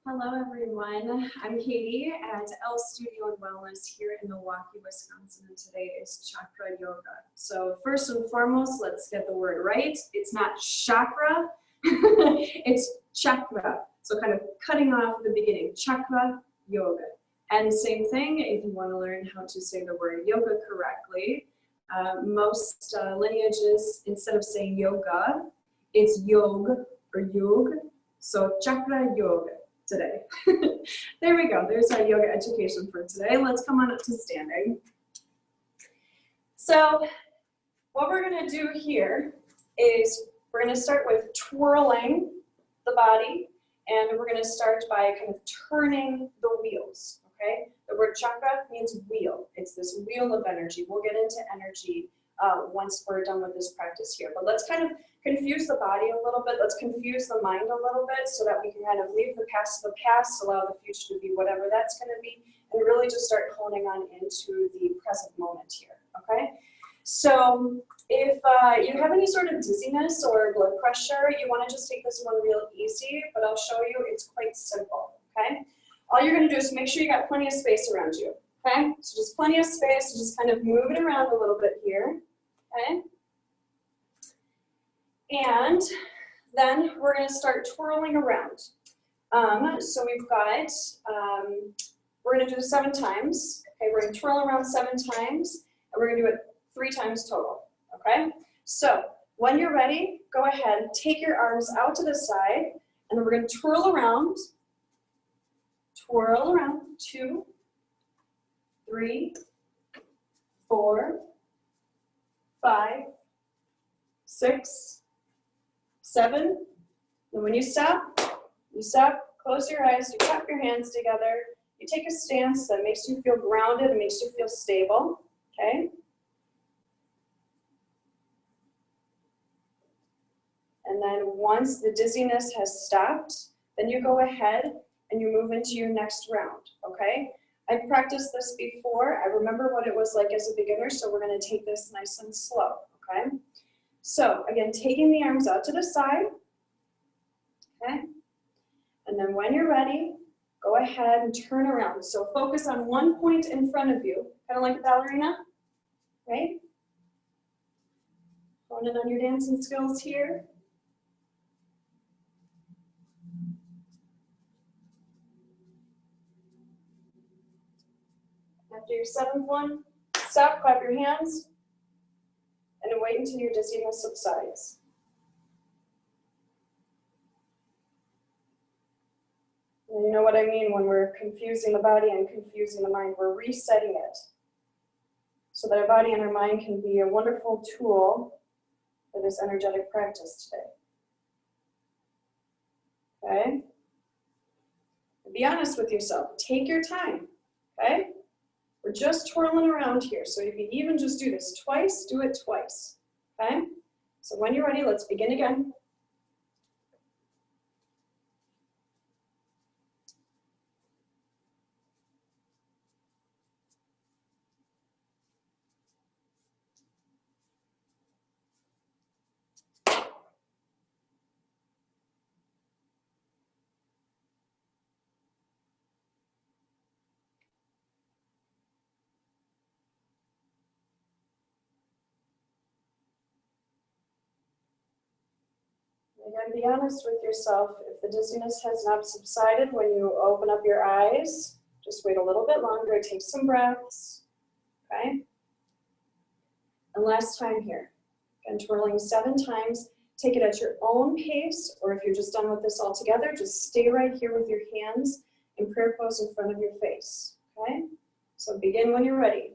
Hello everyone, I'm Katie at Elle Studio and Wellness here in Milwaukee, Wisconsin, and today is Chakra Yoga. So first and foremost, let's get the word right. It's not chakra, it's chakra. So kind of cutting off the beginning, Chakra Yoga. And same thing, if you want to learn how to say the word yoga correctly, most lineages, instead of saying yoga, it's yog or yog. So Chakra Yoga today. There we go. There's our yoga education for today. Let's come on up to standing. So what we're going to do here is we're going to start with twirling the body, and we're going to start by kind of turning the wheels. Okay? The word chakra means wheel. It's this wheel of energy. We'll get into energy once we're done with this practice here. But let's kind of confuse the body a little bit. Let's confuse the mind a little bit so that we can kind of leave the past, allow the future to be whatever that's going to be, and really just start honing on into the present moment here, okay? So if you have any sort of dizziness or blood pressure, you want to just take this one real easy, but I'll show you it's quite simple, okay? All you're going to do is make sure you got plenty of space around you, okay? So just plenty of space, so just kind of move it around a little bit here, okay? And then we're going to start twirling around. So we've got, we're going to do it 7 times. Okay, we're going to twirl around 7 times, and we're going to do it 3 times total. Okay, so when you're ready, go ahead, take your arms out to the side, and then we're going to twirl around. Twirl around. 2, 3, 4, 5, 6, 7, and when you stop, close your eyes, you clap your hands together, you take a stance that makes you feel grounded and makes you feel stable, okay? And then once the dizziness has stopped, then you go ahead and you move into your next round, okay? I've practiced this before, I remember what it was like as a beginner, so we're gonna take this nice and slow, okay? So again, taking the arms out to the side, okay? And then when you're ready, go ahead and turn around. So focus on one point in front of you, kind of like a ballerina, right? Honing on your dancing skills here. After your 7th one, stop, clap your hands, and then wait until your dizziness subsides. And you know what I mean when we're confusing the body and confusing the mind. We're resetting it so that our body and our mind can be a wonderful tool for this energetic practice today. Okay? Be honest with yourself. Take your time. Okay? We're just twirling around here. So if you even just do this twice, do it twice. Okay? So when you're ready, let's begin again. Again, be honest with yourself. If the dizziness has not subsided when you open up your eyes, just wait a little bit longer, take some breaths, okay? And last time here, again, twirling 7 times. Take it at your own pace, or if you're just done with this altogether, just stay right here with your hands in prayer pose in front of your face, okay? So begin when you're ready.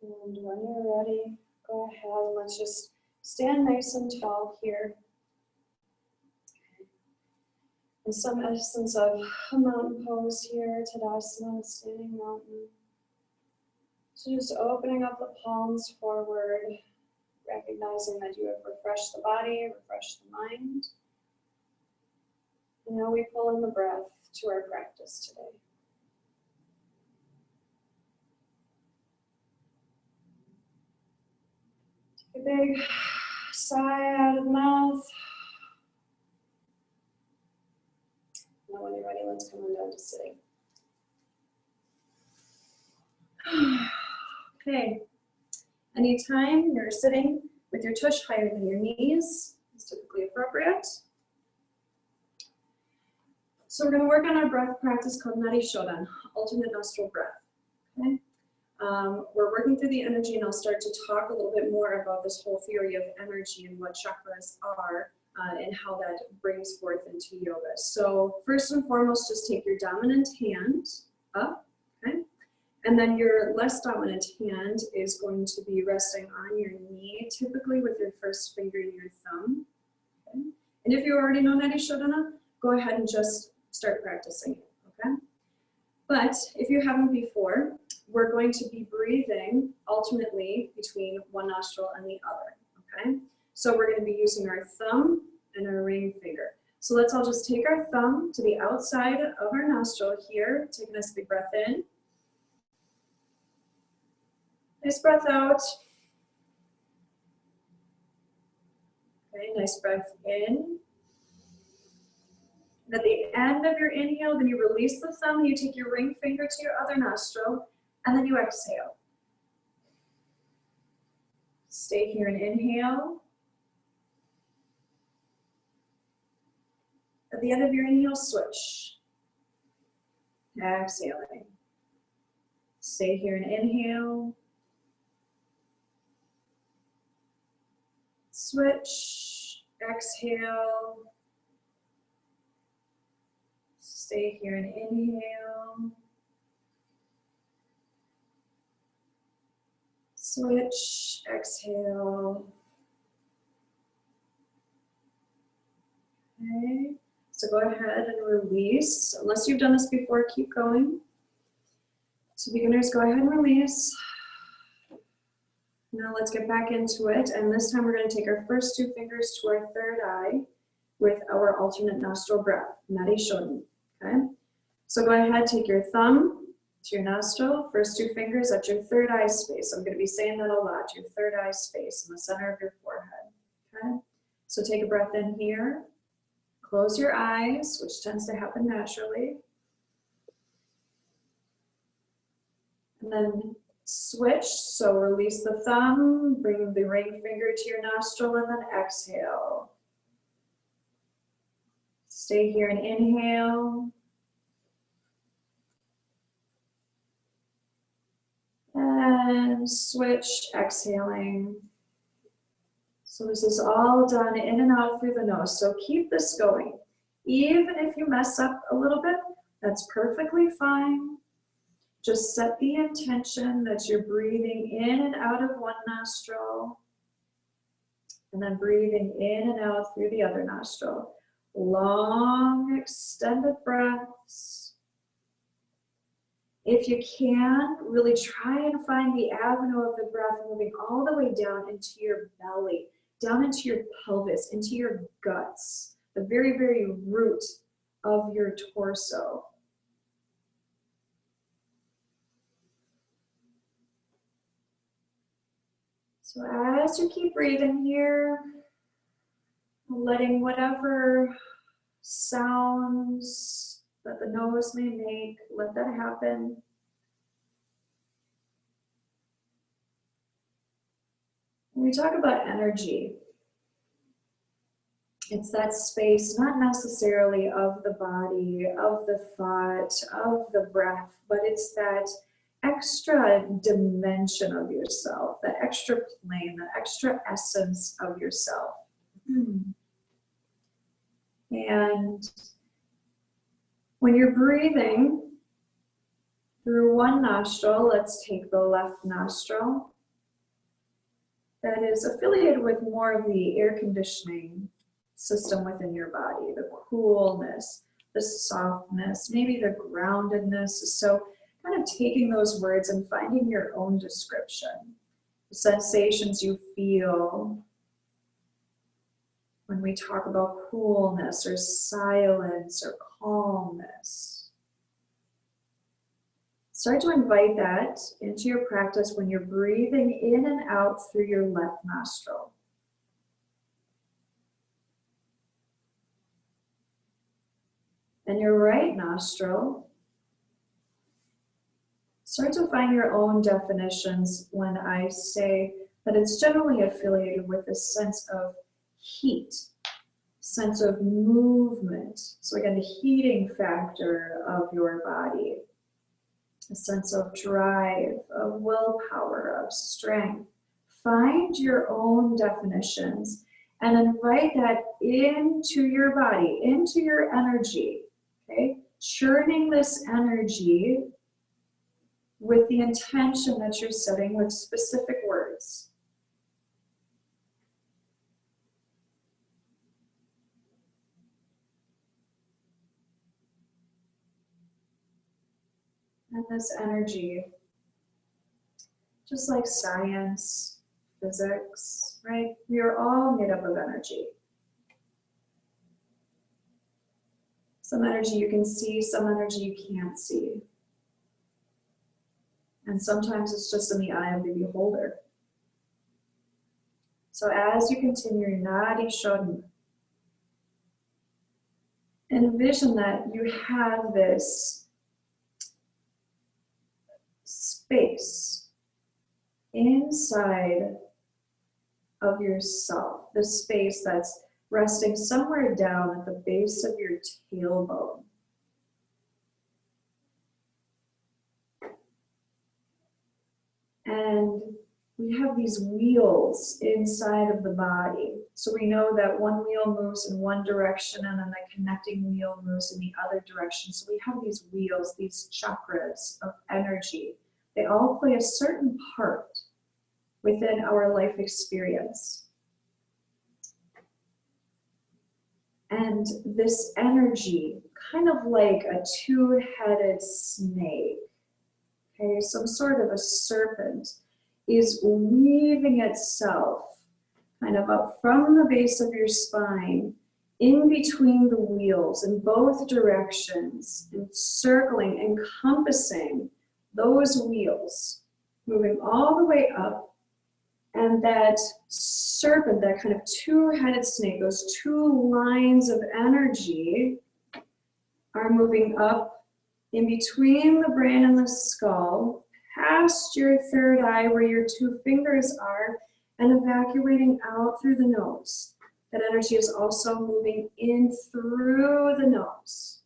And when you're ready, go ahead and let's just stand nice and tall here. And some essence of a mountain pose here, Tadasana, standing mountain. So just opening up the palms forward, recognizing that you have refreshed the body, refreshed the mind. And now we pull in the breath to our practice today. Take a big sigh out of the mouth. Now when you're ready, let's come on down to sitting. Okay. Anytime you're sitting with your tush higher than your knees is typically appropriate. So we're going to work on our breath practice called Nadi Shodan, alternate nostril breath. Okay? We're working through the energy, and I'll start to talk a little bit more about this whole theory of energy and what chakras are and how that brings forth into yoga. So first and foremost, just take your dominant hand up, okay? And then your less dominant hand is going to be resting on your knee, typically with your first finger and your thumb. Okay? And if you already know Nadi Shodhana, go ahead and just start practicing it, okay? But if you haven't before, we're going to be breathing alternately between one nostril and the other, okay? So we're going to be using our thumb and our ring finger. So let's all just take our thumb to the outside of our nostril here, taking a big breath in. Nice breath out. Okay, nice breath in. And at the end of your inhale, then you release the thumb, you take your ring finger to your other nostril, and then you exhale. Stay here and inhale. At the end of your inhale, switch. Exhaling. Stay here and inhale. Switch. Exhale. Stay here and inhale. Switch. Exhale. Okay. So go ahead and release. Unless you've done this before, keep going. So beginners, go ahead and release. Now let's get back into it. And this time we're going to take our first two fingers to our third eye with our alternate nostril breath, Nadi Shodan. Okay? So go ahead, take your thumb to your nostril, first two fingers at your third eye space. I'm going to be saying that a lot, your third eye space in the center of your forehead. Okay? So take a breath in here. Close your eyes, which tends to happen naturally. And then switch, so release the thumb, bring the ring finger to your nostril, and then exhale. Stay here and inhale. And switch, exhaling. So this is all done in and out through the nose. So keep this going. Even if you mess up a little bit, that's perfectly fine. Just set the intention that you're breathing in and out of one nostril, and then breathing in and out through the other nostril. Long, extended breaths. If you can, really try and find the avenue of the breath moving all the way down into your belly, down into your pelvis, into your guts, the very, very root of your torso. So as you keep breathing here, letting whatever sounds that the nose may make, let that happen. When we talk about energy, it's that space, not necessarily of the body, of the thought, of the breath, but it's that extra dimension of yourself, that extra plane, that extra essence of yourself. And when you're breathing through one nostril, let's take the left nostril. That is affiliated with more of the air conditioning system within your body, the coolness. the softness, maybe the groundedness. So kind of taking those words and finding your own description. The sensations you feel when we talk about coolness or silence or calmness. Start to invite that into your practice when you're breathing in and out through your left nostril. And your right nostril, start to find your own definitions when I say that it's generally affiliated with a sense of heat, sense of movement. So again, the heating factor of your body, a sense of drive, of willpower, of strength. Find your own definitions and invite that into your body, into your energy, okay? Churning this energy with the intention that you're setting with specific words. And this energy, just like science, physics, right? We are all made up of energy. Some energy you can see, some energy you can't see. And sometimes it's just in the eye of the beholder. So as you continue Nadi Shodhana, envision that you have this space inside of yourself, the space that's resting somewhere down at the base of your tailbone. And we have these wheels inside of the body. So we know that one wheel moves in one direction and then the connecting wheel moves in the other direction. So we have these wheels, these chakras of energy. They all play a certain part within our life experience. And this energy, kind of like a two-headed snake, okay, some sort of a serpent, is weaving itself kind of up from the base of your spine, in between the wheels in both directions, encircling, encompassing those wheels, moving all the way up. And that serpent, that kind of two-headed snake, those two lines of energy are moving up in between the brain and the skull, past your third eye where your two fingers are, and evacuating out through the nose. That energy is also moving in through the nose,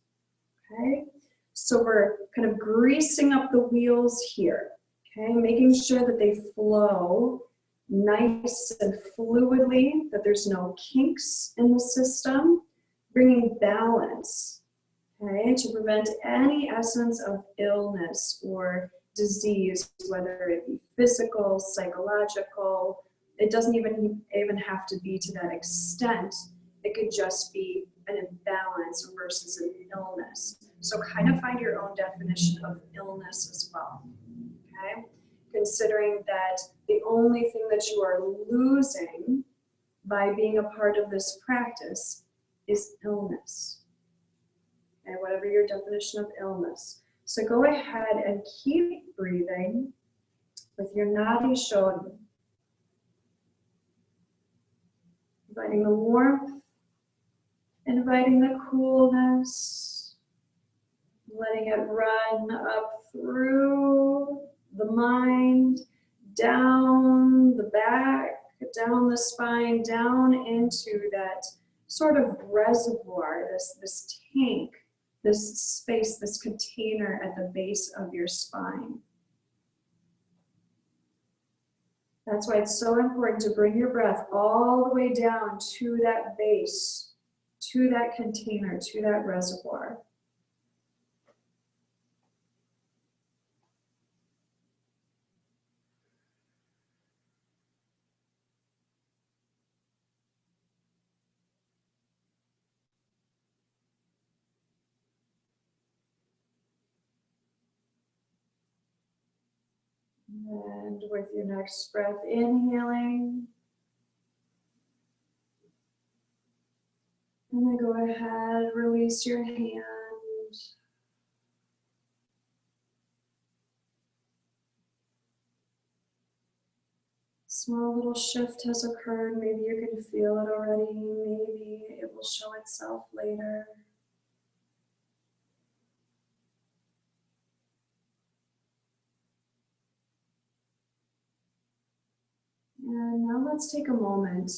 okay? So we're kind of greasing up the wheels here, okay? Making sure that they flow nice and fluidly, that there's no kinks in the system, bringing balance, okay, to prevent any essence of illness or disease, whether it be physical, psychological. It doesn't even have to be to that extent. It could just be an imbalance versus an illness. So kind of find your own definition of illness as well, okay? Considering that the only thing that you are losing by being a part of this practice is illness. Okay, whatever your definition of illness. So go ahead and keep breathing with your Nadi Shodhana. Inviting the warmth, inviting the coolness, letting it run up through the mind, down the back, down the spine, down into that sort of reservoir, this tank, this space, this container at the base of your spine. That's why it's so important to bring your breath all the way down to that base, to that container, to that reservoir. And with your next breath, inhaling. And then go ahead, release your hand. Small little shift has occurred. Maybe you can feel it already. Maybe it will show itself later. And now let's take a moment,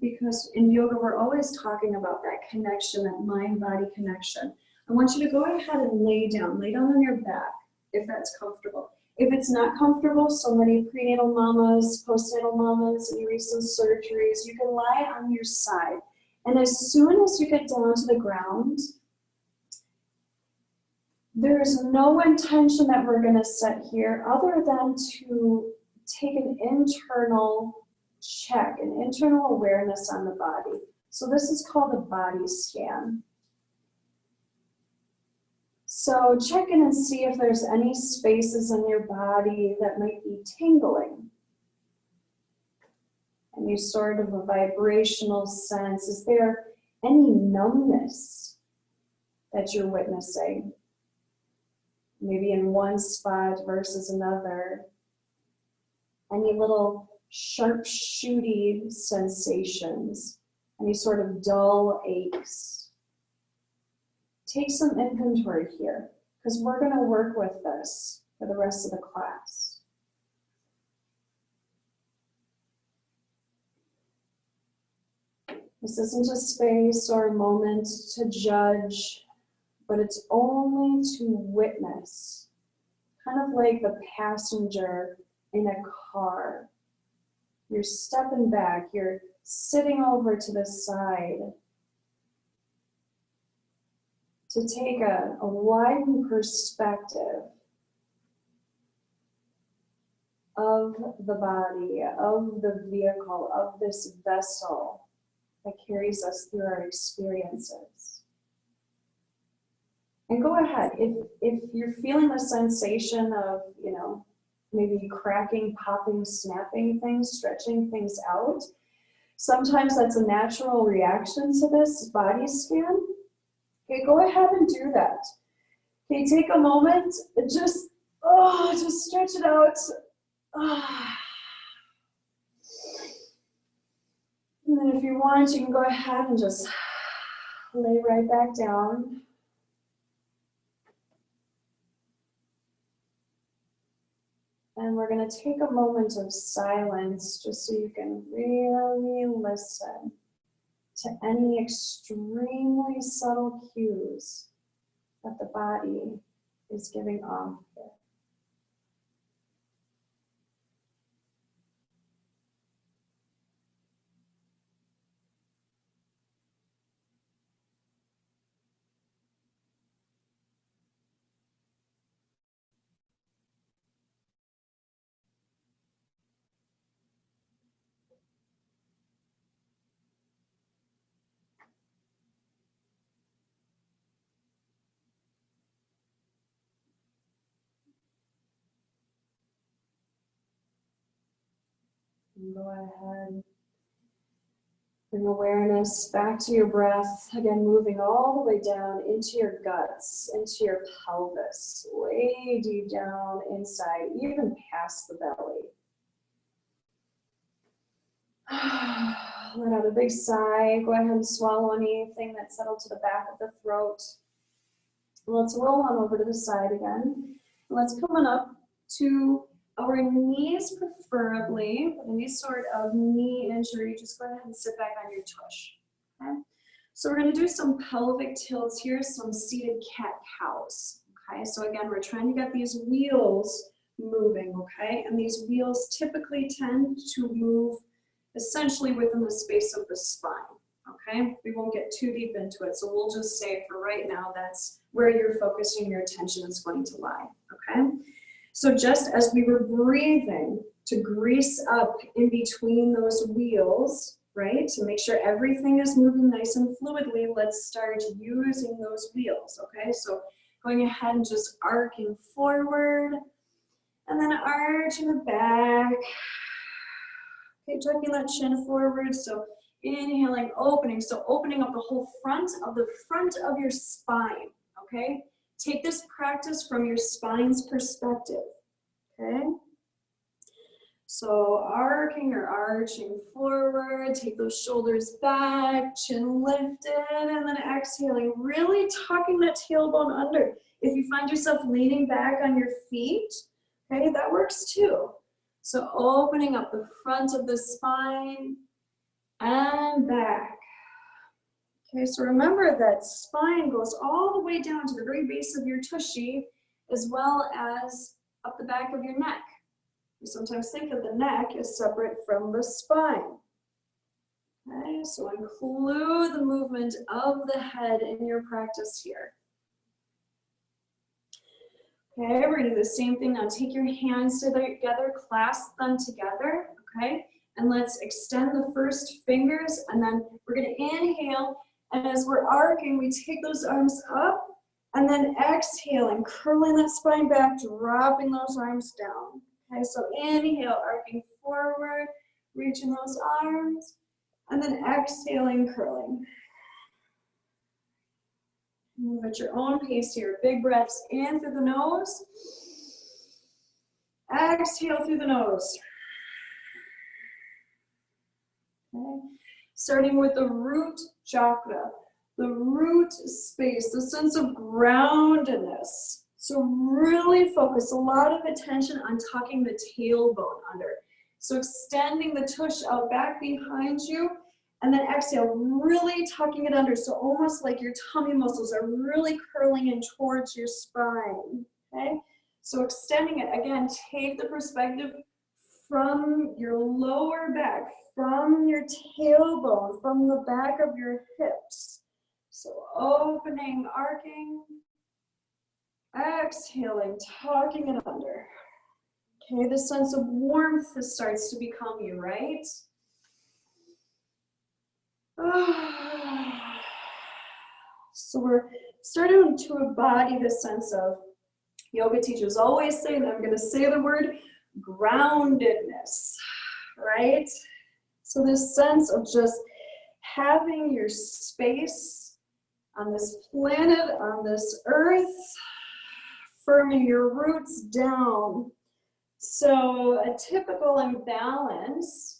because in yoga we're always talking about that connection, that mind-body connection. I want you to go ahead and lay down on your back if that's comfortable. If it's not comfortable, so many prenatal mamas, postnatal mamas, any recent surgeries, you can lie on your side. And as soon as you get down to the ground, there is no intention that we're going to set here other than to take an internal check, an internal awareness on the body. So this is called a body scan. So check in and see if there's any spaces in your body that might be tingling. Any sort of a vibrational sense. Is there any numbness that you're witnessing? Maybe in one spot versus another. Any little sharp shooty sensations? Any sort of dull aches? Take some inventory here, because we're going to work with this for the rest of the class. This isn't a space or a moment to judge, but it's only to witness, kind of like the passenger in a car. You're stepping back, you're sitting over to the side to take a widened perspective of the body, of the vehicle, of this vessel that carries us through our experiences. And go ahead, if you're feeling the sensation of, maybe cracking, popping, snapping things, stretching things out, sometimes that's a natural reaction to this body scan. Okay, go ahead and do that. Okay, take a moment and just stretch it out. And then if you want, you can go ahead and just lay right back down. And we're going to take a moment of silence just so you can really listen to any extremely subtle cues that the body is giving off here. And go ahead. Bring awareness back to your breath. Again, moving all the way down into your guts, into your pelvis, way deep down inside, even past the belly. Let out a big sigh. Go ahead and swallow anything that's settled to the back of the throat. Let's roll on over to the side again. Let's come on up to our knees, preferably. With any sort of knee injury, just go ahead and sit back on your tush. Okay? So we're going to do some pelvic tilts here, some seated cat-cows. Okay, so again, we're trying to get these wheels moving, okay? And these wheels typically tend to move essentially within the space of the spine, okay? We won't get too deep into it, so we'll just say for right now, that's where you're focusing your attention is going to lie, okay? So just as we were breathing to grease up in between those wheels, right, to make sure everything is moving nice and fluidly, let's start using those wheels, okay? So going ahead and just arcing forward And then arch in the back. Okay, tucking that chin forward. So inhaling, opening. So opening up the whole front of your spine. Okay? Take this practice from your spine's perspective. Okay? So arcing or arching forward, take those shoulders back, chin lifted, and then exhaling, really tucking that tailbone under. If you find yourself leaning back on your feet, okay, that works too. So opening up the front of the spine and back. Okay, so remember that spine goes all the way down to the very base of your tushy, as well as up the back of your neck. We sometimes think that the neck is separate from the spine. Okay, so include the movement of the head in your practice here. Okay, we're gonna do the same thing now. Take your hands together, clasp them together, okay? And let's extend the first fingers, and then we're gonna inhale, and as we're arcing, we take those arms up, and then exhaling, curling that spine back, dropping those arms down. Okay, so inhale, arcing forward, reaching those arms, and then exhaling, curling. Move at your own pace here. Big breaths in through the nose. Exhale through the nose. Okay. Starting with the root chakra, the root space, the sense of groundedness. So really focus a lot of attention on tucking the tailbone under. So extending the tush out back behind you, and then exhale, really tucking it under. So almost like your tummy muscles are really curling in towards your spine, okay? So extending it, again, take the perspective from your lower back, from your tailbone, from the back of your hips. So opening, arcing, exhaling, tucking it under. Okay, the sense of warmth starts to become you, right? So we're starting to embody this sense of, yoga teachers always say, and I'm going to say the word, groundedness, right? So this sense of just having your space on this planet, on this earth, firming your roots down. So a typical imbalance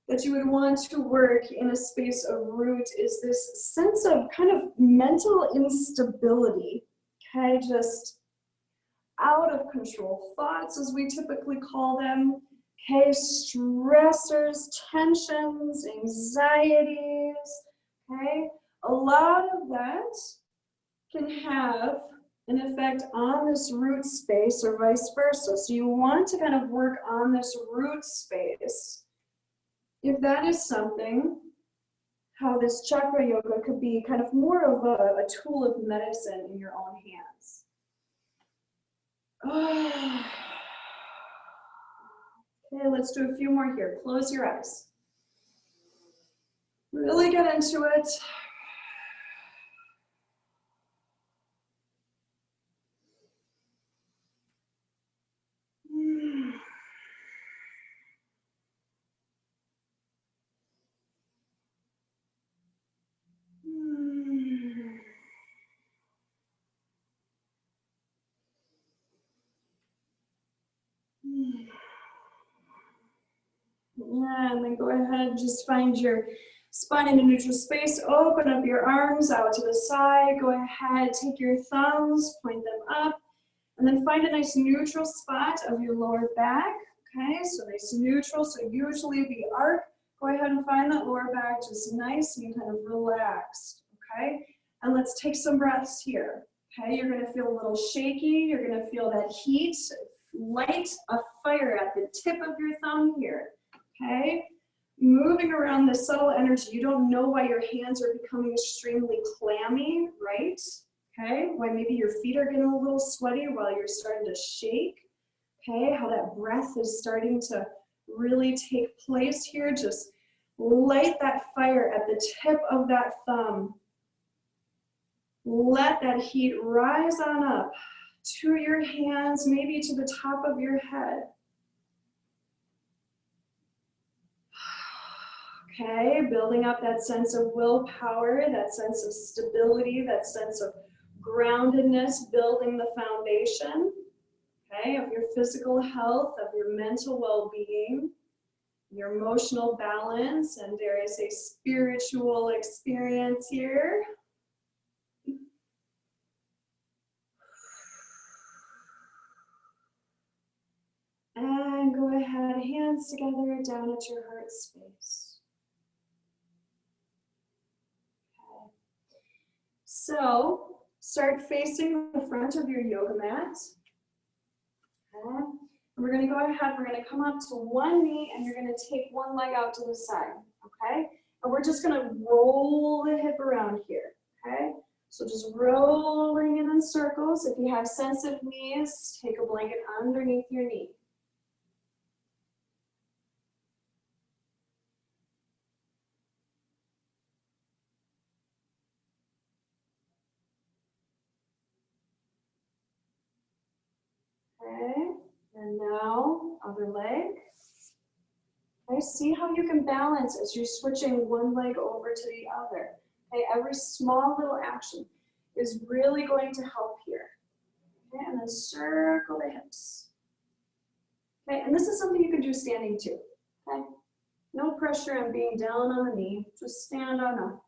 that you would want to work in a space of root is this sense of kind of mental instability, okay, just out of control thoughts, as we typically call them, okay, stressors, tensions, anxieties, okay, a lot of that can have an effect on this root space or vice versa. So you want to kind of work on this root space. If that is something, how this chakra yoga could be kind of more of a tool of medicine in your own hands. Okay, let's do a few more here. Close your eyes. Really get into it. Yeah, and then go ahead, just find your spine in a neutral space, open up your arms out to the side, go ahead, take your thumbs, point them up, and then find a nice neutral spot of your lower back, okay, so nice and neutral, so usually the arc, go ahead and find that lower back just nice and kind of relaxed, okay, and let's take some breaths here, okay, you're gonna feel a little shaky, you're gonna feel that heat, light a fire at the tip of your thumb here. Okay, moving around this subtle energy. You don't know why your hands are becoming extremely clammy, right? Okay, why maybe your feet are getting a little sweaty while you're starting to shake. Okay, how that breath is starting to really take place here. Just light that fire at the tip of that thumb. Let that heat rise on up. to your hands, maybe to the top of your head. Okay, building up that sense of willpower, that sense of stability, that sense of groundedness, building the foundation, okay, of your physical health, of your mental well-being, your emotional balance, and dare I say spiritual experience here. And go ahead, hands together down at your heart space. Okay. So start facing the front of your yoga mat. Okay. And we're going to go ahead, we're going to come up to one knee and you're going to take one leg out to the side. Okay. And we're just going to roll the hip around here. Okay. So just rolling it in circles. If you have sensitive knees, take a blanket underneath your knee. Okay, and now other leg. Okay, see how you can balance as you're switching one leg over to the other. Okay, every small little action is really going to help here. Okay, and then circle the hips. Okay, and this is something you can do standing too. Okay, no pressure on being down on the knee, just stand on up.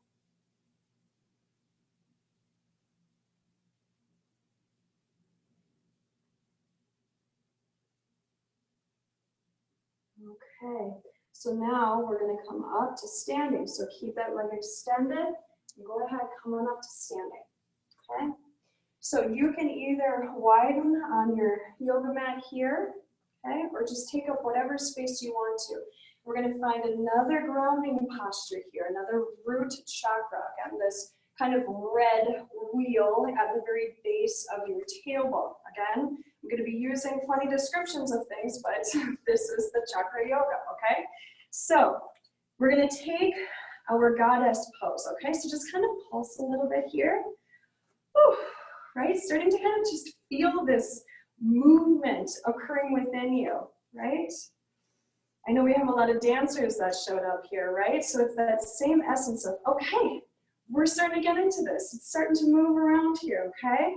Okay, so now we're going to come up to standing. So keep that leg extended and go ahead, come on up to standing. Okay, so you can either widen on your yoga mat here, okay, or just take up whatever space you want to. We're going to find another grounding posture here, another root chakra. Again, this kind of red wheel at the very base of your tailbone. Again, I'm going to be using funny descriptions of things, but this is the Chakra Yoga, okay? So we're going to take our goddess pose, okay? So just kind of pulse a little bit here. Whew, right? Starting to kind of just feel this movement occurring within you, right? I know we have a lot of dancers that showed up here, right? So it's that same essence of, okay, we're starting to get into this. It's starting to move around here, okay?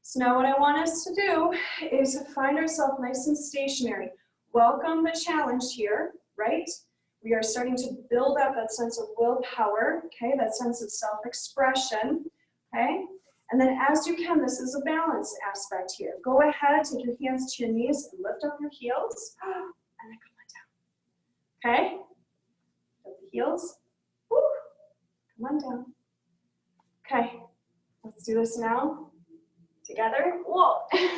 So now what I want us to do is find ourselves nice and stationary. Welcome the challenge here, right? We are starting to build up that sense of willpower, okay? That sense of self-expression, okay? And then as you can, this is a balance aspect here. Go ahead, take your hands to your knees and lift up your heels. And then come on down. Okay? Lift the heels. Woo. Come on down. Okay, let's do this now. Together. Whoa. Okay,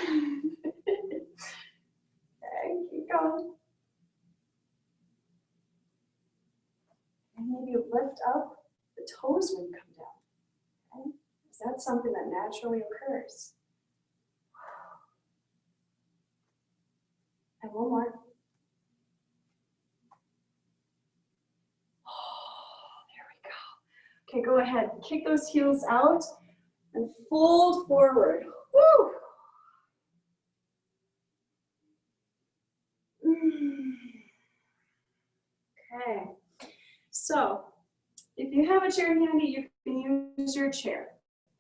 keep going. And maybe lift up the toes when you come down. Okay? Is that something that naturally occurs? And one more. Okay, go ahead. Kick those heels out and fold forward. Woo! Okay. So, if you have a chair handy, you can use your chair.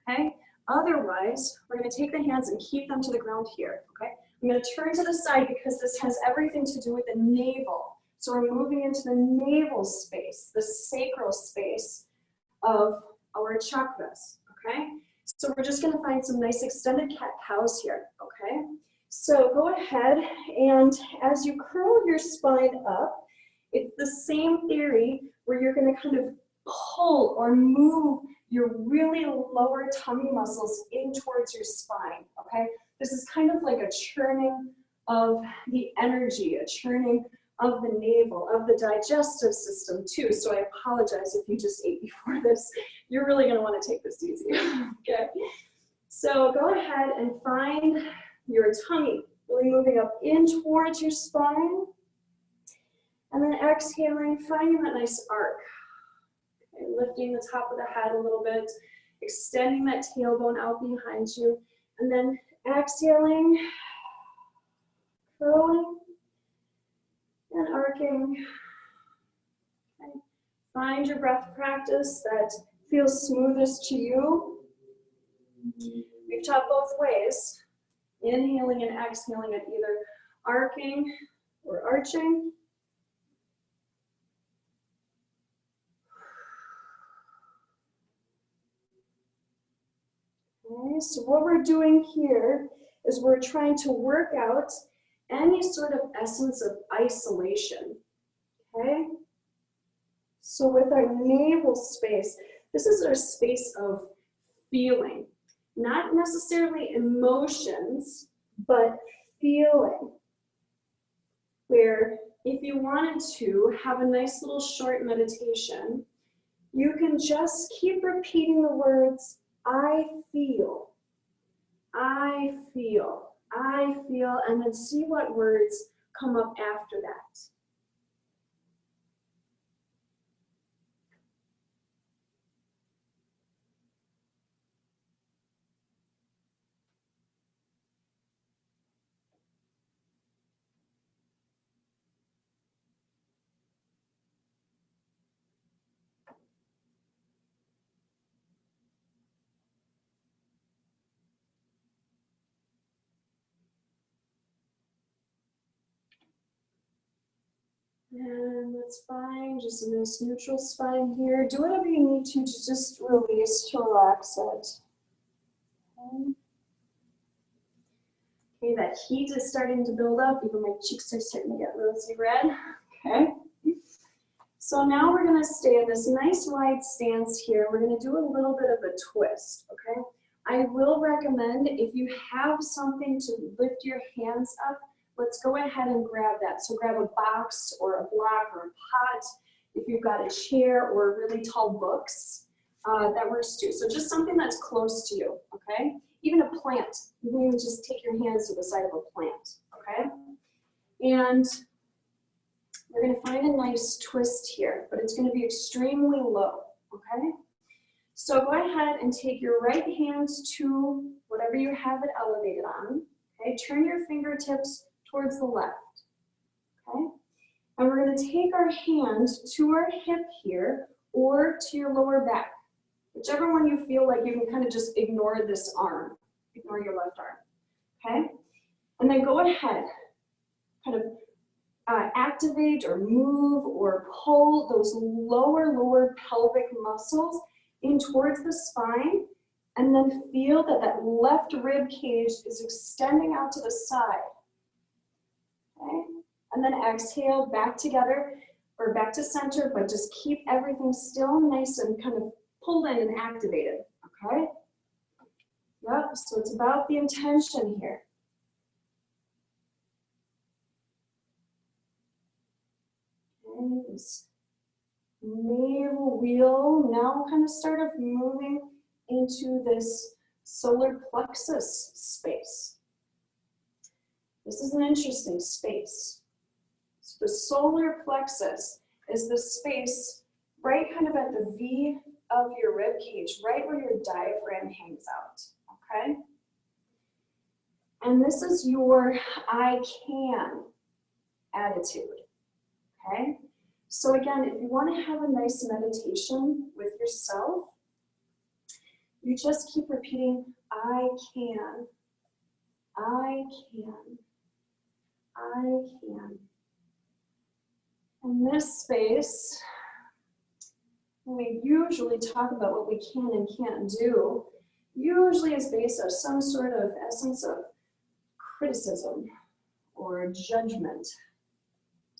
Okay? Otherwise, we're going to take the hands and keep them to the ground here. Okay? I'm going to turn to the side because this has everything to do with the navel. So we're moving into the navel space, the sacral space of our chakras, okay? So we're just gonna find some nice extended cat-cows here, okay? So go ahead and as you curl your spine up, it's the same theory where you're gonna kind of pull or move your really lower tummy muscles in towards your spine, okay? This is kind of like a churning of the energy, a churning of the navel, of the digestive system too. So I apologize if you just ate before this. You're really going to want to take this easy. Okay. So go ahead and find your tummy really moving up in towards your spine. And then exhaling, finding that nice arc. Okay, lifting the top of the head a little bit, extending that tailbone out behind you. And then Exhaling, curling, and arcing. Okay. Find your breath practice that feels smoothest to you. We've taught both ways, inhaling and exhaling at either arcing or arching. Okay, so what we're doing here is we're trying to work out any sort of essence of isolation, okay? So with our navel space, this is our space of feeling, not necessarily emotions, but feeling. Where if you wanted to have a nice little short meditation, you can just keep repeating the words, I feel, I feel, I feel, and then see what words come up after that. And let's find just a nice neutral spine here. Do whatever you need to just release, to relax it. Okay, that heat is starting to build up. Even my cheeks are starting to get rosy red. Okay. So now we're going to stay in this nice wide stance here. We're going to do a little bit of a twist, okay? I will recommend if you have something to lift your hands up, let's go ahead and grab that. So grab a box or a block or a pot. If you've got a chair or really tall books, that works too. So just something that's close to you, okay? Even a plant. You can even just take your hands to the side of a plant, okay? And we're going to find a nice twist here, but it's going to be extremely low, okay? So go ahead and take your right hand to whatever you have it elevated on, okay? Turn your fingertips towards the left, okay? And we're going to take our hand to our hip here or to your lower back, whichever one you feel like you can kind of just ignore this arm, ignore your left arm, okay? And then go ahead, kind of activate or move or pull those lower pelvic muscles in towards the spine, and then feel that that left rib cage is extending out to the side. Okay? And then exhale back together or back to center, but just keep everything still nice and kind of pulled in and activated. Okay? Yep, so it's about the intention here. This navel wheel now kind of start of moving into this solar plexus space. This is an interesting space. So the solar plexus is the space right kind of at the V of your rib cage, right where your diaphragm hangs out, okay? And this is your I can attitude, okay? So again, if you want to have a nice meditation with yourself, you just keep repeating, I can, I can, I can. In this space, we usually talk about what we can and can't do, usually is based on some sort of essence of criticism or judgment,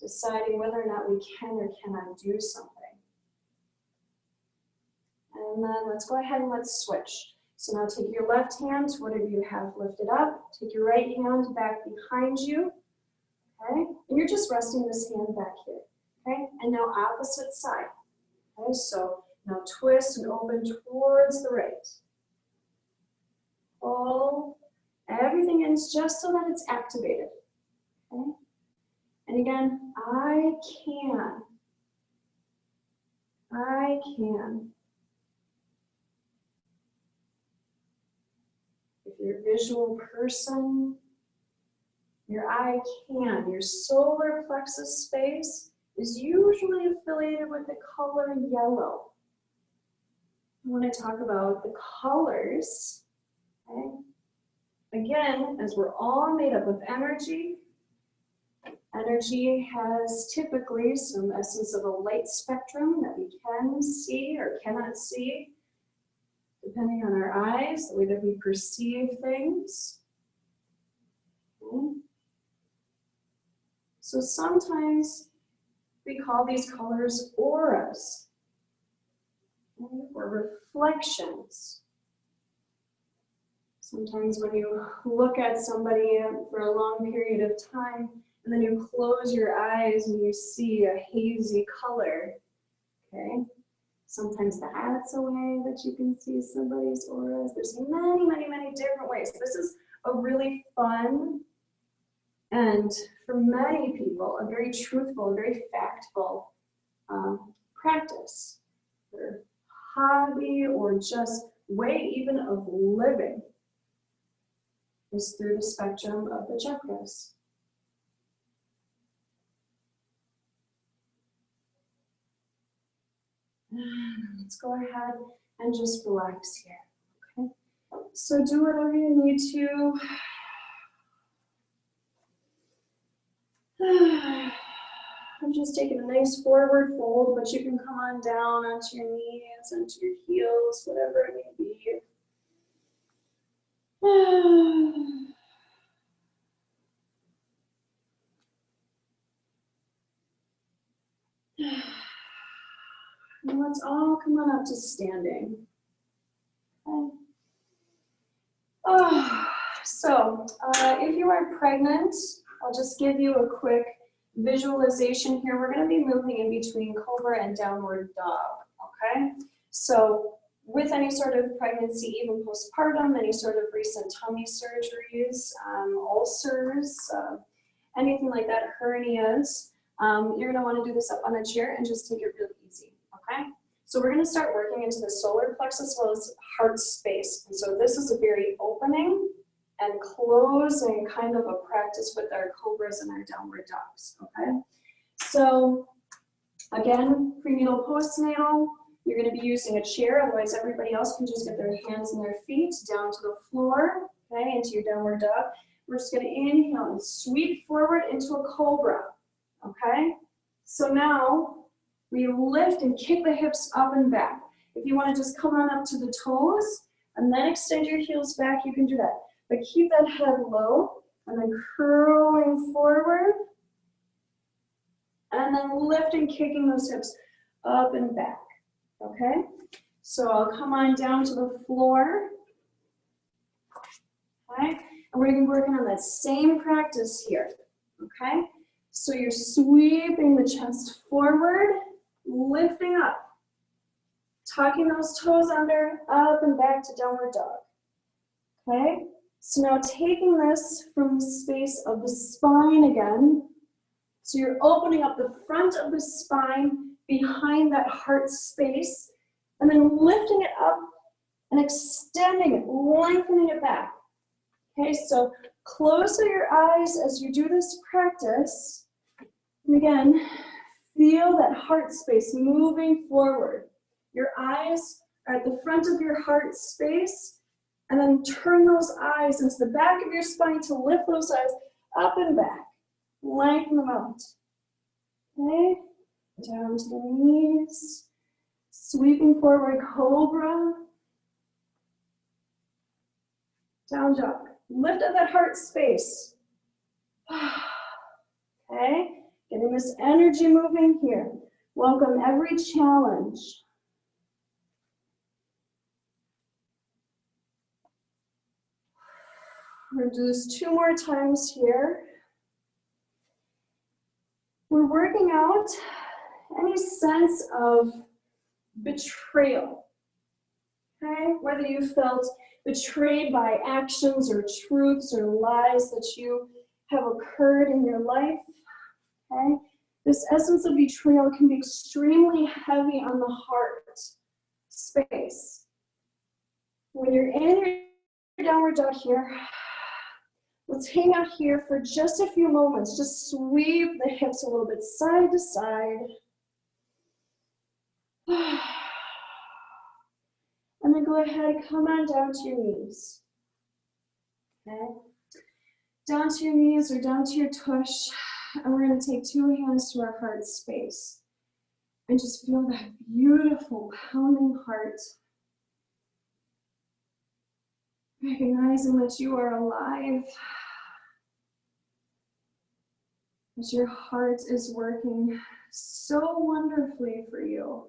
deciding whether or not we can or cannot do something. And then let's go ahead and let's switch. So now take your left hand to whatever you have lifted up. Take your right hand back behind you, okay? And you're just resting this hand back here, okay? And now opposite side, okay? So now twist and open towards the right. Pull everything in just so that it's activated, okay? And again, I can. I can. If you're a visual person, your eye can. Your solar plexus space is usually affiliated with the color yellow. When I talk about the colors, okay, again, as we're all made up of energy, energy has typically some essence of a light spectrum that we can see or cannot see, depending on our eyes, the way that we perceive things. Okay. So sometimes we call these colors auras, or reflections. Sometimes when you look at somebody for a long period of time, and then you close your eyes and you see a hazy color, okay? Sometimes that's a way that you can see somebody's auras. There's many, many, many different ways. This is a really fun and, for many people, a very truthful, very factful practice. Their hobby or just way even of living is through the spectrum of the chakras. Let's go ahead and just relax here, okay? So do whatever you need to. I'm just taking a nice forward fold, but you can come on down onto your knees, onto your heels, whatever it may be. And let's all come on up to standing. Okay. So if you are pregnant, I'll just give you a quick visualization here. We're going to be moving in between cobra and downward dog, okay? So with any sort of pregnancy, even postpartum, any sort of recent tummy surgeries, ulcers, anything like that, hernias, you're going to want to do this up on a chair and just take it really easy, okay? So we're going to start working into the solar plexus as well as heart space. And so this is a very opening and closing kind of a practice with our cobras and our downward dogs, okay? So again, prenatal, postnatal, you're going to be using a chair, otherwise everybody else can just get their hands and their feet down to the floor, okay, into your downward dog. We're just going to inhale and sweep forward into a cobra, okay? So now we lift and kick the hips up and back. If you want to just come on up to the toes and then extend your heels back, you can do that. But keep that head low and then curling forward and then lifting, kicking those hips up and back, okay? So I'll come on down to the floor, okay? And we're going to be working on that same practice here, okay? So you're sweeping the chest forward, lifting up, tucking those toes under, up and back to downward dog, okay? So now taking this from the space of the spine again, so you're opening up the front of the spine behind that heart space, and then lifting it up and extending it, lengthening it back. Okay, so close your eyes as you do this practice, and again, feel that heart space moving forward. Your eyes are at the front of your heart space, and then turn those eyes into the back of your spine to lift those eyes up and back. Lengthen them out. Okay? Down to the knees. Sweeping forward, cobra. Down dog. Lift up that heart space. Okay? Getting this energy moving here. Welcome every challenge. We're going to do this 2 more times here. We're working out any sense of betrayal, okay? Whether you felt betrayed by actions or truths or lies that you have occurred in your life, okay? This essence of betrayal can be extremely heavy on the heart space. When you're in your downward dog here. Let's hang out here for just a few moments. Just sweep the hips a little bit side to side. And then go ahead, come on down to your knees. Okay? Down to your knees or down to your tush. And we're going to take two hands to our heart space. And just feel that beautiful pounding heart. Recognizing that you are alive. That your heart is working so wonderfully for you.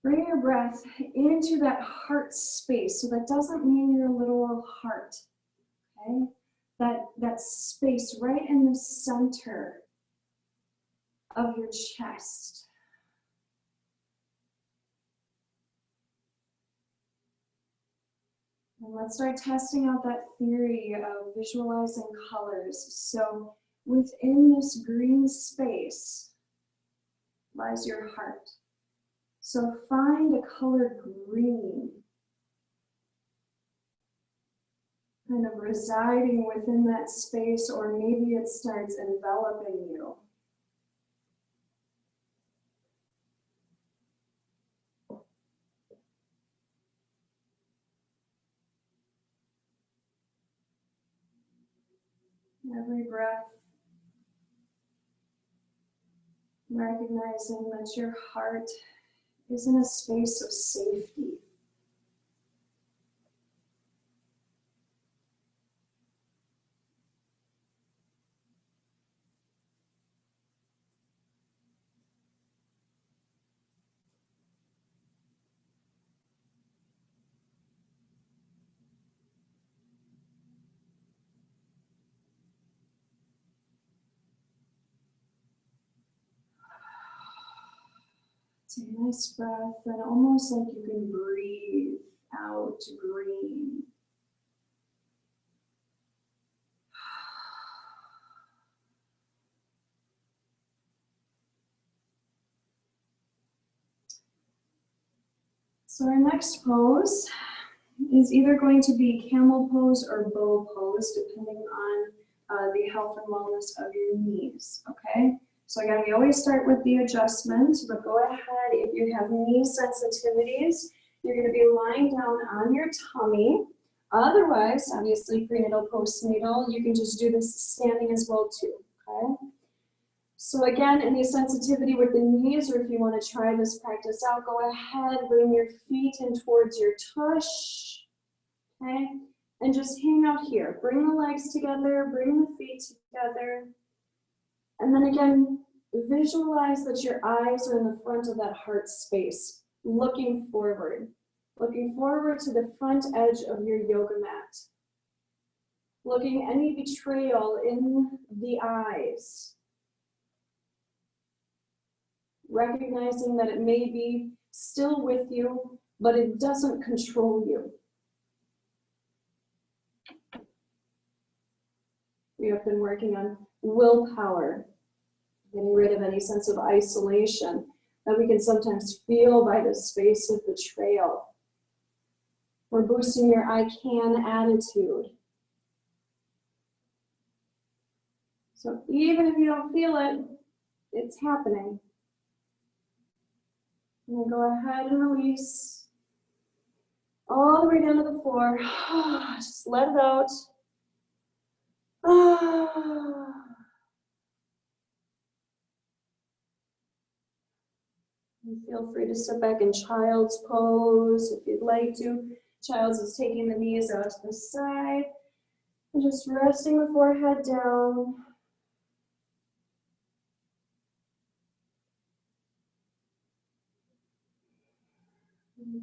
Bring your breath into that heart space. So that doesn't mean your literal heart. Okay? That space right in the center of your chest. And let's start testing out that theory of visualizing colors. So within this green space lies your heart. So find a color green, kind of residing within that space, or maybe it starts enveloping you. Every breath, recognizing that your heart is in a space of safety. Take a nice breath, and almost like you can breathe out green. So our next pose is either going to be camel pose or bow pose, depending on the health and wellness of your knees, okay? So again, we always start with the adjustment, but go ahead, if you have knee sensitivities, you're gonna be lying down on your tummy. Otherwise, obviously prenatal, postnatal, you can just do this standing as well too, okay? So again, any sensitivity with the knees, or if you want to try this practice out, go ahead, bring your feet in towards your tush, okay? And just hang out here. Bring the legs together, bring the feet together. And then again, visualize that your eyes are in the front of that heart space, looking forward to the front edge of your yoga mat. Looking any betrayal in the eyes. Recognizing that it may be still with you, but it doesn't control you. We have been working on willpower, getting rid of any sense of isolation that we can sometimes feel by the space of betrayal. We're boosting your I can attitude. So even if you don't feel it, it's happening. And then go ahead and release all the way down to the floor. Just let it out. And feel free to sit back in child's pose if you'd like to. Child's is taking the knees out to the side and just resting the forehead down.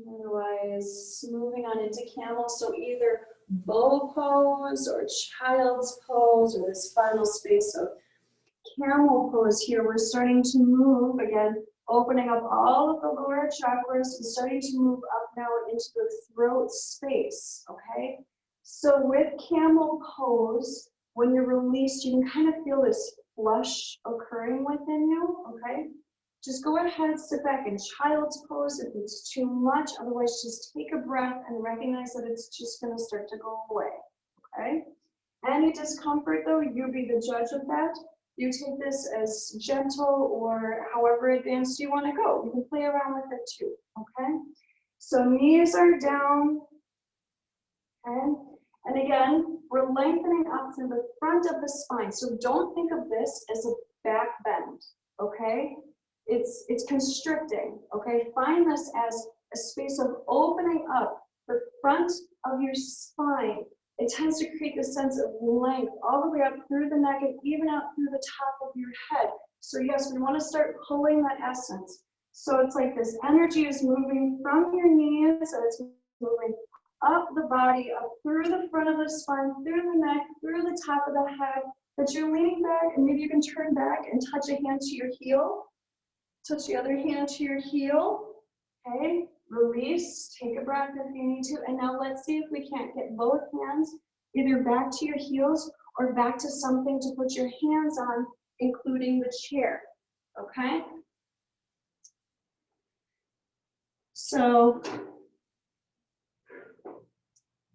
Otherwise, moving on into camel, so either bow pose or child's pose, or this final space of camel pose here. We're starting to move again, opening up all of the lower chakras and starting to move up now into the throat space, okay? So with camel pose, when you're released, you can kind of feel this flush occurring within you, okay? just go ahead, sit back in child's pose if it's too much. Otherwise, just take a breath and recognize that it's just going to start to go away. Okay? Any discomfort, though, you be the judge of that. You take this as gentle or however advanced you want to go. You can play around with it too. Okay? So knees are down. Okay? And again, we're lengthening up through the front of the spine. So don't think of this as a back bend. Okay? It's constricting. Okay? Find this as a space of opening up the front of your spine. It tends to create this sense of length all the way up through the neck and even out through the top of your head. So yes, we want to start pulling that essence. So it's like this energy is moving from your knees, and it's moving up the body, up through the front of the spine, through the neck, through the top of the head, that you're leaning back, and maybe you can turn back and touch a hand to your heel. Touch the other hand to your heel. Okay, release, take a breath if you need to, and now let's see if we can't get both hands either back to your heels or back to something to put your hands on, including the chair. Okay? So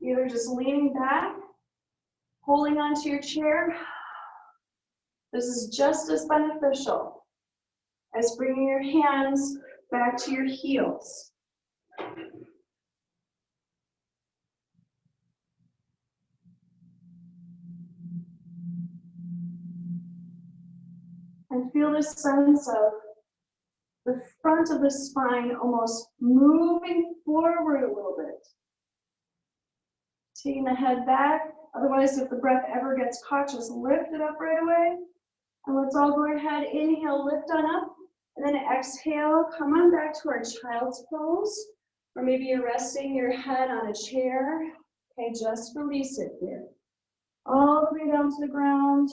either just leaning back, holding onto your chair. This is just as beneficial as bringing your hands back to your heels. And feel this sense of the front of the spine almost moving forward a little bit. Taking the head back. Otherwise, if the breath ever gets caught, just lift it up right away. And let's all go ahead, inhale, lift on up. And then exhale, come on back to our child's pose. Or maybe you're resting your head on a chair. Okay, just release it here. All the way down to the ground.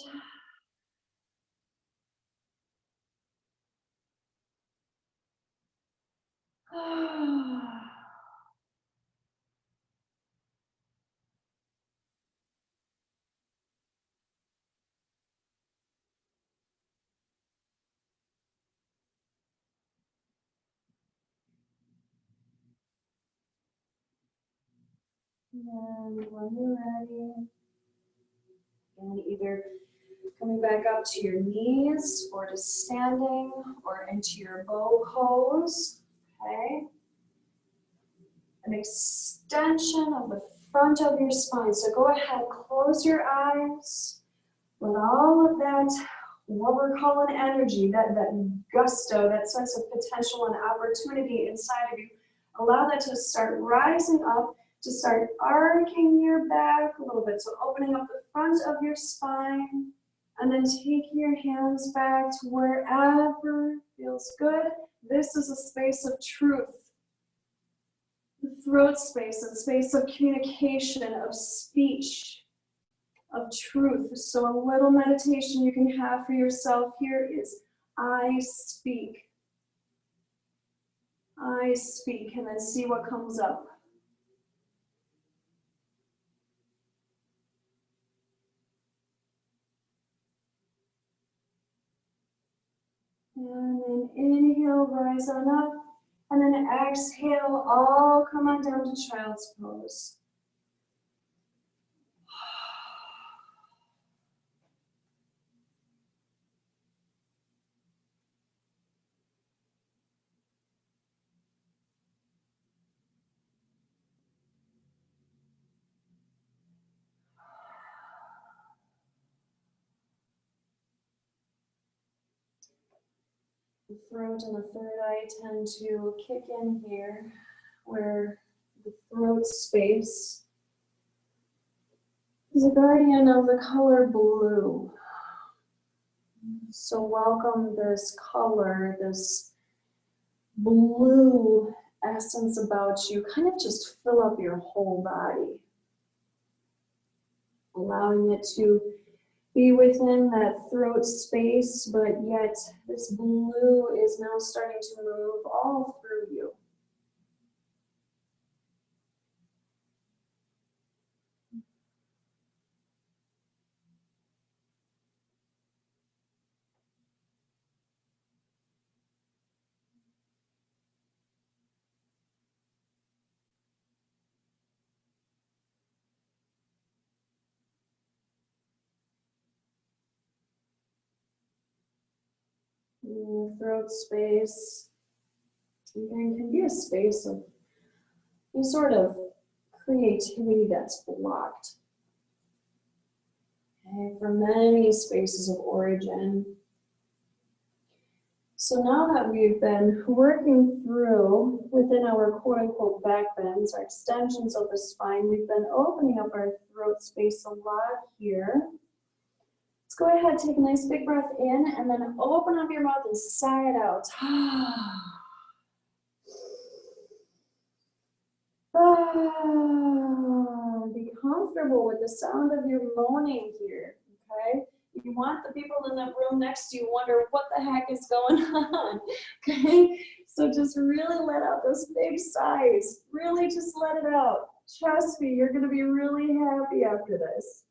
And when you're ready, and either coming back up to your knees or to standing or into your bow pose, okay? An extension of the front of your spine. So go ahead, close your eyes. Let all of that, what we're calling energy, that gusto, that sense of potential and opportunity inside of you, allow that to start rising up, to start arcing your back a little bit. So opening up the front of your spine, and then taking your hands back to wherever feels good. This is a space of truth. The throat space, a space of communication, of speech, of truth. So a little meditation you can have for yourself here is, I speak. I speak, and then see what comes up. And then inhale, rise on up. And then exhale, all come on down to child's pose. The throat and the third eye tend to kick in here, where the throat space is a guardian of the color blue. So welcome this color, this blue essence about you. Kind of just fill up your whole body, allowing it to be within that throat space, but yet this blue is now starting to move all through you. The throat space, again, can be a space of any sort of creativity that's blocked. Okay, for many spaces of origin. So now that we've been working through within our quote-unquote back bends, our extensions of the spine, we've been opening up our throat space a lot here. Let's go ahead, take a nice big breath in, and then open up your mouth and sigh it out. Be comfortable with the sound of your moaning here, okay? You want the people in the room next to you wonder what the heck is going on, okay? So just really let out those big sighs. Really just let it out. Trust me, you're gonna be really happy after this.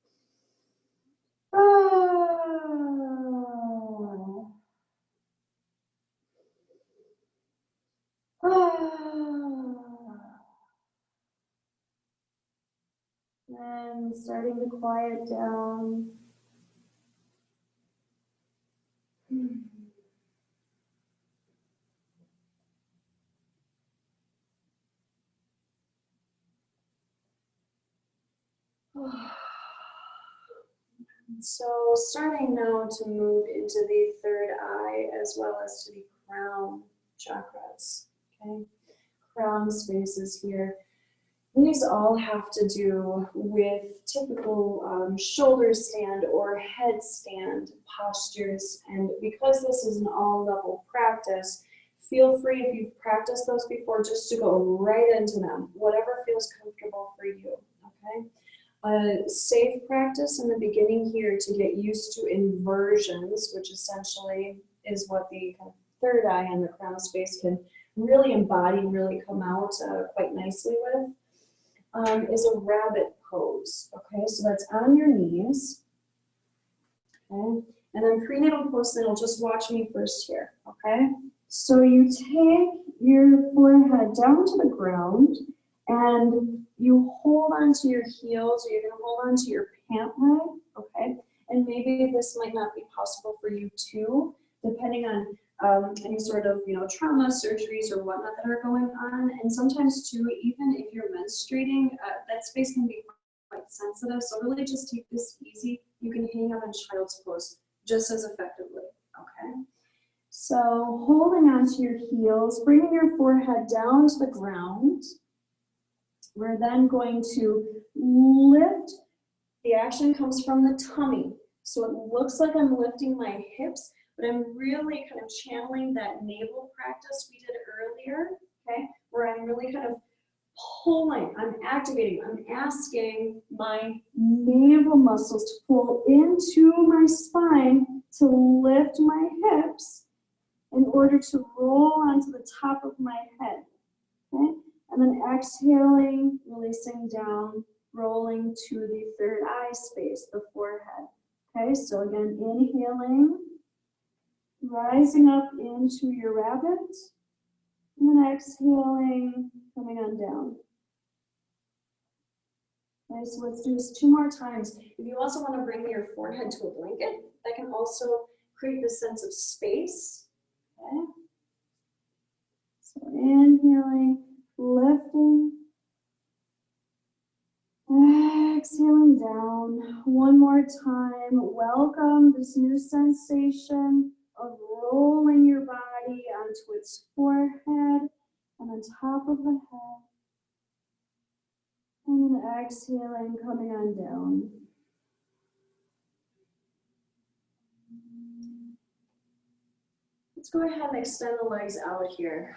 And starting to quiet down. So starting now to move into the third eye as well as to the crown chakras, okay? Crown spaces here. These all have to do with typical shoulder stand or headstand postures. And because this is an all-level practice, feel free, if you've practiced those before, just to go right into them, whatever feels comfortable for you, okay? A safe practice in the beginning here to get used to inversions, which essentially is what the kind of third eye and the crown space can really embody, really come out quite nicely with, is a rabbit pose. Okay, so that's on your knees. Okay, and then prenatal postnatal, just watch me first here. Okay, so you take your forehead down to the ground and you hold onto your heels, or you're going to hold onto your pant leg, okay? And maybe this might not be possible for you too, depending on any sort of, trauma, surgeries, or whatnot that are going on. And sometimes too, even if you're menstruating, that space can be quite sensitive. So really just take this easy. You can hang out in child's pose just as effectively, okay? So holding onto your heels, bringing your forehead down to the ground. We're then going to lift. The action comes from the tummy. So it looks like I'm lifting my hips, but I'm really kind of channeling that navel practice we did earlier, okay? Where I'm really kind of pulling, I'm activating, I'm asking my navel muscles to pull into my spine to lift my hips in order to roll onto the top of my head, okay? And then exhaling, releasing down, rolling to the third eye space, the forehead. Okay, so again, inhaling, rising up into your rabbit, and then exhaling, coming on down. Okay, so let's do this 2 more times. If you also want to bring your forehead to a blanket, that can also create this sense of space. Okay, so inhaling, lifting, exhaling down. 1 more time. Welcome this new sensation of rolling your body onto its forehead and on top of the head. And then exhaling, coming on down. Let's go ahead and extend the legs out here.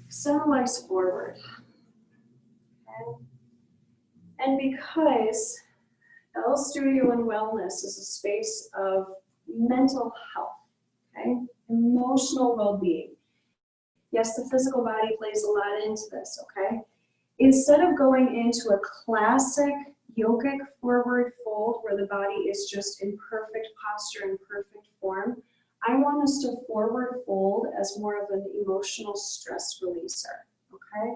Extend the legs forward. Okay. And because Elle Studio and Wellness is a space of mental health, okay, emotional well-being. Yes, the physical body plays a lot into this, okay? Instead of going into a classic yogic forward fold where the body is just in perfect posture and perfect form, I want us to forward fold as more of an emotional stress releaser, okay?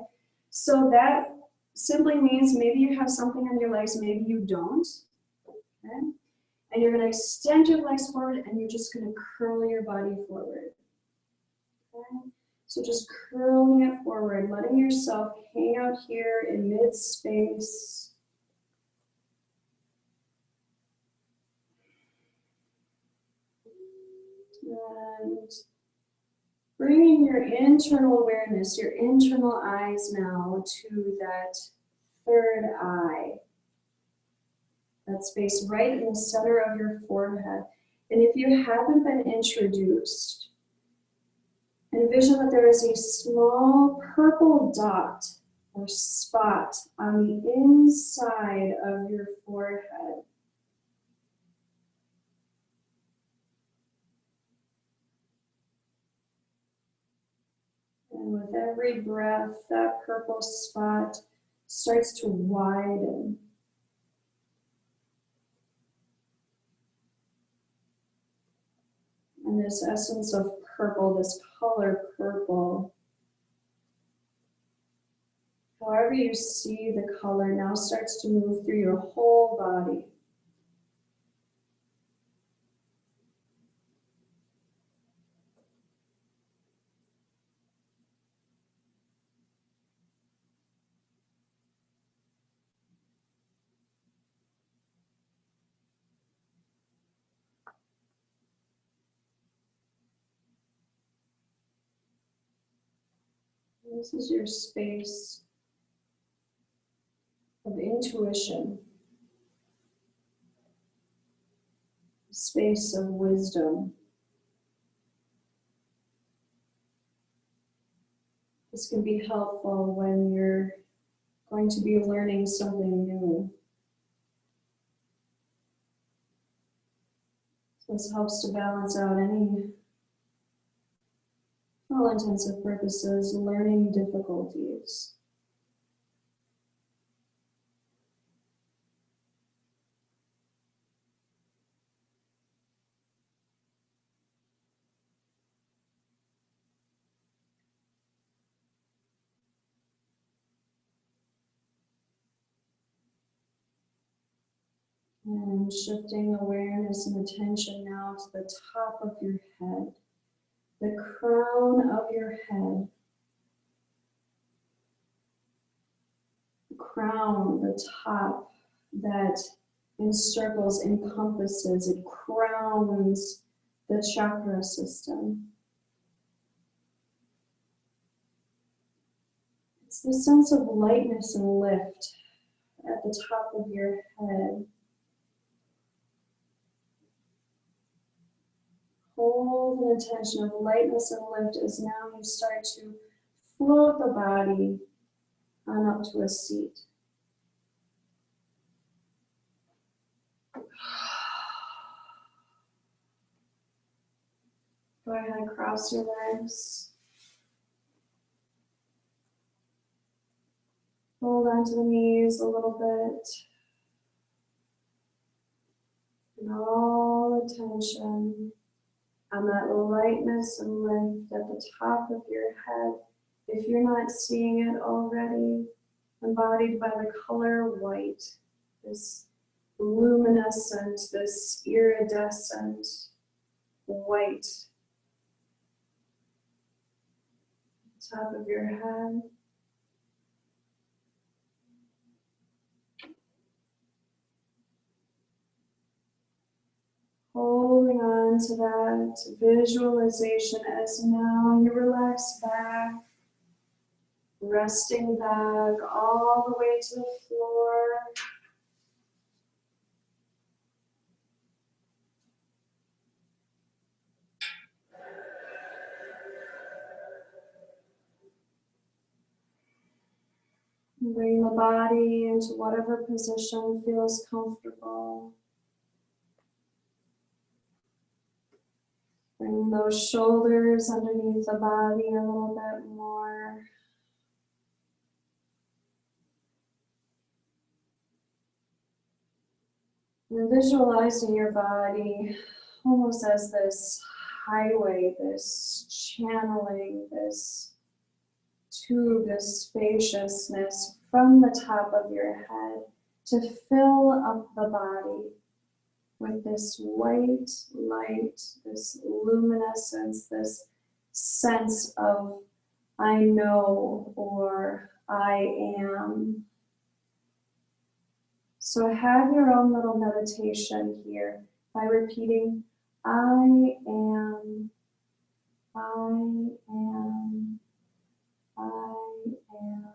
So that simply means maybe you have something on your legs, maybe you don't. Okay? And you're going to extend your legs forward and you're just going to curl your body forward. Okay? So just curling it forward, letting yourself hang out here in mid-space. And bringing your internal awareness, your internal eyes now to that third eye. That space right in the center of your forehead. And if you haven't been introduced, envision that there is a small purple dot or spot on the inside of your forehead. And with every breath, that purple spot starts to widen. And this essence of purple, this color purple, however you see the color now starts to move through your whole body. This is your space of intuition, space of wisdom. This can be helpful when you're going to be learning something new. This helps to balance out any, for all intents and purposes, learning difficulties. And shifting awareness and attention now to the top of your head, the crown of your head. The crown, the top that encircles, encompasses, it crowns the chakra system. It's the sense of lightness and lift at the top of your head. Hold an intention of lightness and lift as now you start to float the body on up to a seat. Go ahead and cross your legs. Hold onto the knees a little bit. And all attention on that lightness and lift at the top of your head. If you're not seeing it already, embodied by the color white, this luminescent, this iridescent white, top of your head. Holding on to that visualization as now you relax back, resting back all the way to the floor. Bring the body into whatever position feels comfortable. Bring those shoulders underneath the body a little bit more. And visualizing your body almost as this highway, this channeling, this tube, this spaciousness from the top of your head to fill up the body with this white light, this luminescence, this sense of I know or I am. So have your own little meditation here by repeating, I am, I am, I am.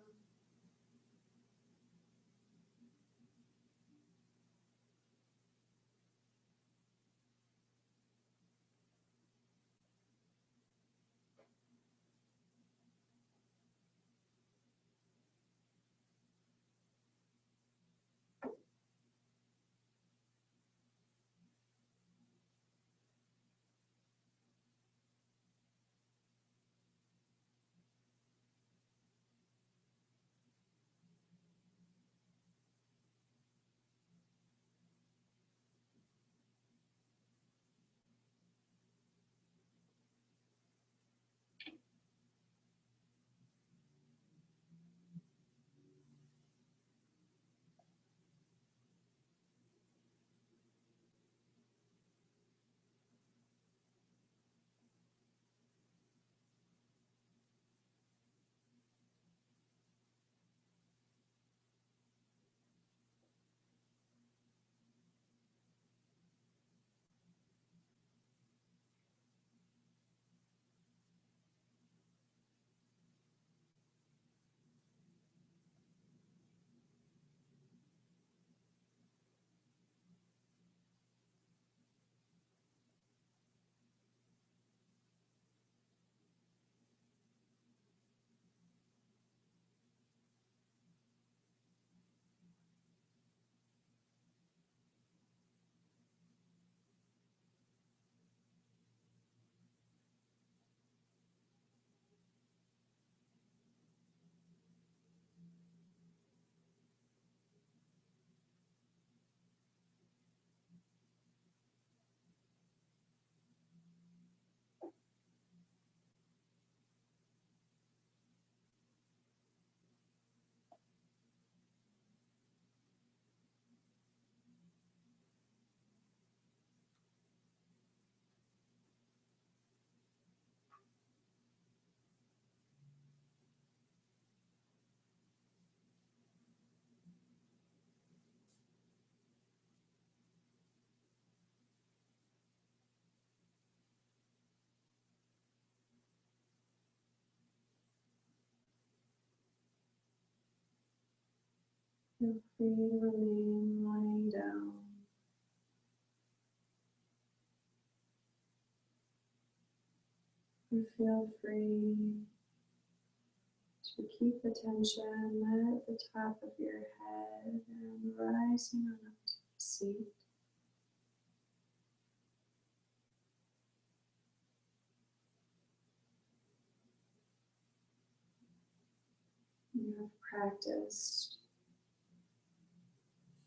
Feel free to remain lying down. You feel free to keep the tension at the top of your head and rising on up to the seat. You have practiced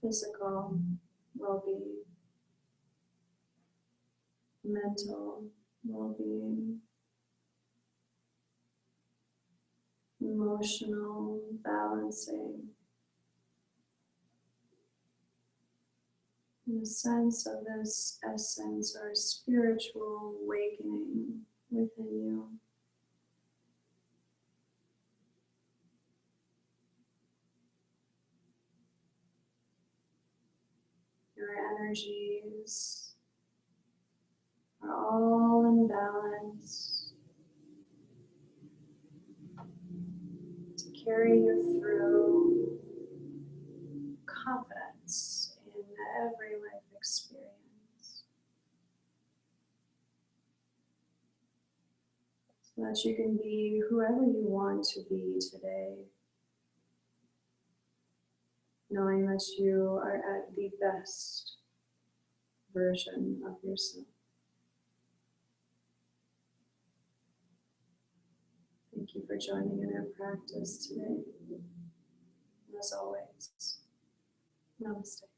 physical well-being, mental well-being, emotional balancing, and a sense of this essence or spiritual awakening within you. Your energies are all in balance to carry you through confidence in every life experience, so that you can be whoever you want to be today, knowing that you are at the best version of yourself. Thank you for joining in our practice today. And as always, namaste.